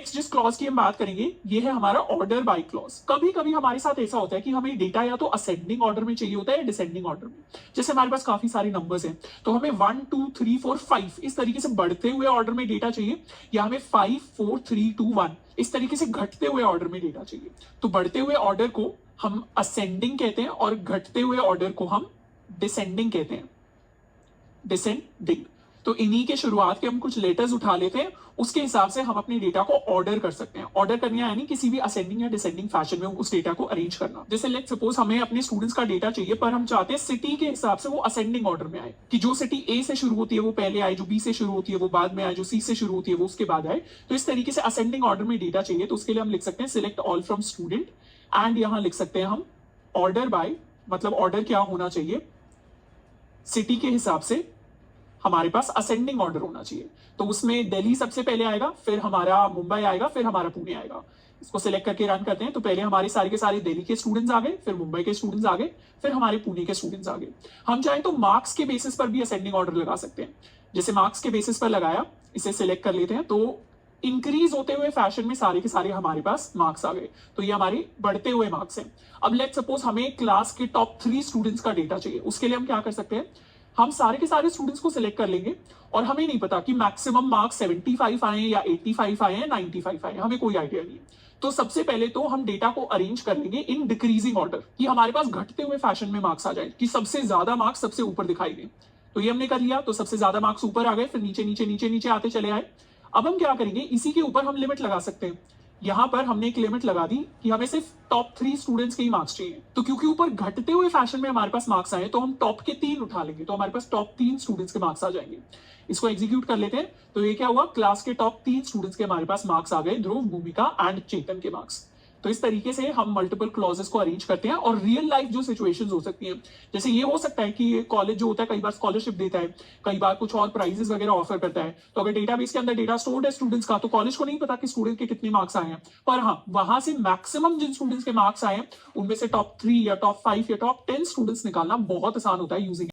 जिस क्लॉज की हम बात करेंगे ये है हमारा ऑर्डर बाय क्लॉज। कभी कभी हमारे साथ ऐसा होता है कि हमें डेटा या तो असेंडिंग ऑर्डर में चाहिए होता है या डिसेंडिंग ऑर्डर में। जैसे हमारे पास काफी सारे नंबर्स हैं तो हमें 1 2 3 4 5 इस तरीके से बढ़ते हुए ऑर्डर में डेटा चाहिए, या हमें 5 4 3 2 1 इस तरीके से घटते हुए ऑर्डर में डेटा चाहिए। तो बढ़ते हुए ऑर्डर को हम असेंडिंग कहते हैं और घटते हुए ऑर्डर को हम डिसेंडिंग कहते हैं, डिसेंडिंग। तो इन्हीं के शुरुआत के हम कुछ लेटर्स उठा लेते हैं, उसके हिसाब से हम अपने डेटा को ऑर्डर कर सकते हैं। ऑर्डर करना यानी किसी भी असेंडिंग या डिसेंडिंग फैशन में उस डेटा को अरेंज करना। जैसे लेट्स सपोज हमें अपने स्टूडेंट्स का डेटा चाहिए पर हम चाहते हैं सिटी के हिसाब से वो असेंडिंग ऑर्डर में आए, कि जो सिटी ए से शुरू होती है वो पहले आए, जो बी से शुरू होती है वो बाद में आए, जो सी से शुरू होती है वो उसके बाद आए। तो इस तरीके से असेंडिंग ऑर्डर में डेटा चाहिए, तो उसके लिए हम लिख सकते हैं select all from student and यहां लिख सकते हैं हम ऑर्डर बाय, मतलब ऑर्डर क्या होना चाहिए, सिटी के हिसाब से हमारे पास असेंडिंग ऑर्डर होना चाहिए। तो उसमें दिल्ली सबसे पहले आएगा, फिर हमारा मुंबई आएगा, फिर हमारा पुणे आएगा। इसको सिलेक्ट करके रन करते हैं तो पहले हमारे सारे के सारे दिल्ली के स्टूडेंट्स आ गए, फिर मुंबई के स्टूडेंट्स आ गए, फिर हमारे पुणे के स्टूडेंट्स आ गए। हम चाहें तो मार्क्स के बेसिस पर भी असेंडिंग ऑर्डर लगा सकते हैं। जैसे मार्क्स के बेसिस पर लगाया, इसे सिलेक्ट कर लेते हैं तो इंक्रीज होते हुए फैशन में सारे के सारे हमारे पास मार्क्स आ गए। तो ये हमारे बढ़ते हुए मार्क्स हैं। अब लेट्स सपोज हमें क्लास के टॉप 3 स्टूडेंट्स का डेटा चाहिए। उसके लिए हम क्या कर सकते हैं, हम सारे के सारे स्टूडेंट्स को सिलेक्ट कर लेंगे और हमें नहीं पता कि मैक्सिमम मार्क्स 75 आए या 85 आए या 95 आए, हमें कोई आइडिया नहीं। तो सबसे पहले तो हम डेटा को अरेंज कर लेंगे इन डिक्रीजिंग ऑर्डर, कि हमारे पास घटते हुए फैशन में मार्क्स आ जाए, कि सबसे ज्यादा मार्क्स सबसे ऊपर दिखाई दे। तो ये हमने कर लिया, तो सबसे ज्यादा मार्क्स ऊपर आ गए, फिर नीचे नीचे नीचे नीचे आते चले आए। अब हम क्या करेंगे, इसी के ऊपर हम लिमिट लगा सकते हैं। यहां पर हमने एक लिमिट लगा दी कि हमें सिर्फ टॉप 3 स्टूडेंट्स के ही मार्क्स चाहिए। तो क्योंकि ऊपर घटते हुए फैशन में हमारे पास मार्क्स आए तो हम टॉप के 3 उठा लेंगे, तो हमारे पास टॉप 3 स्टूडेंट्स के मार्क्स आ जाएंगे। इसको एग्जीक्यूट कर लेते हैं तो ये क्या हुआ, क्लास के टॉप 3 स्टूडेंट्स के हमारे पास मार्क्स आ गए, ध्रुव, भूमिका एंड चेतन के मार्क्स। तो इस तरीके से हम मल्टीपल क्लॉजेस को अरेंज करते हैं। और रियल लाइफ जो सिचुएशंस हो सकती हैं, जैसे ये हो सकता है कि कॉलेज जो होता है कई बार स्कॉलरशिप देता है, कई बार कुछ और प्राइजेस वगैरह ऑफर करता है। तो अगर डेटाबेस के अंदर डेटा स्टोर्ड है स्टूडेंट्स का, तो कॉलेज को नहीं पता कि स्टूडेंट के कितने मार्क्स आए हैं, पर हाँ वहां से मैक्सिमम जिन स्टूडेंट्स के मार्क्स आए हैं उनमें से टॉप 3 या टॉप 5 या टॉप 10 स्टूडेंट्स निकालना बहुत आसान होता है यूजिंग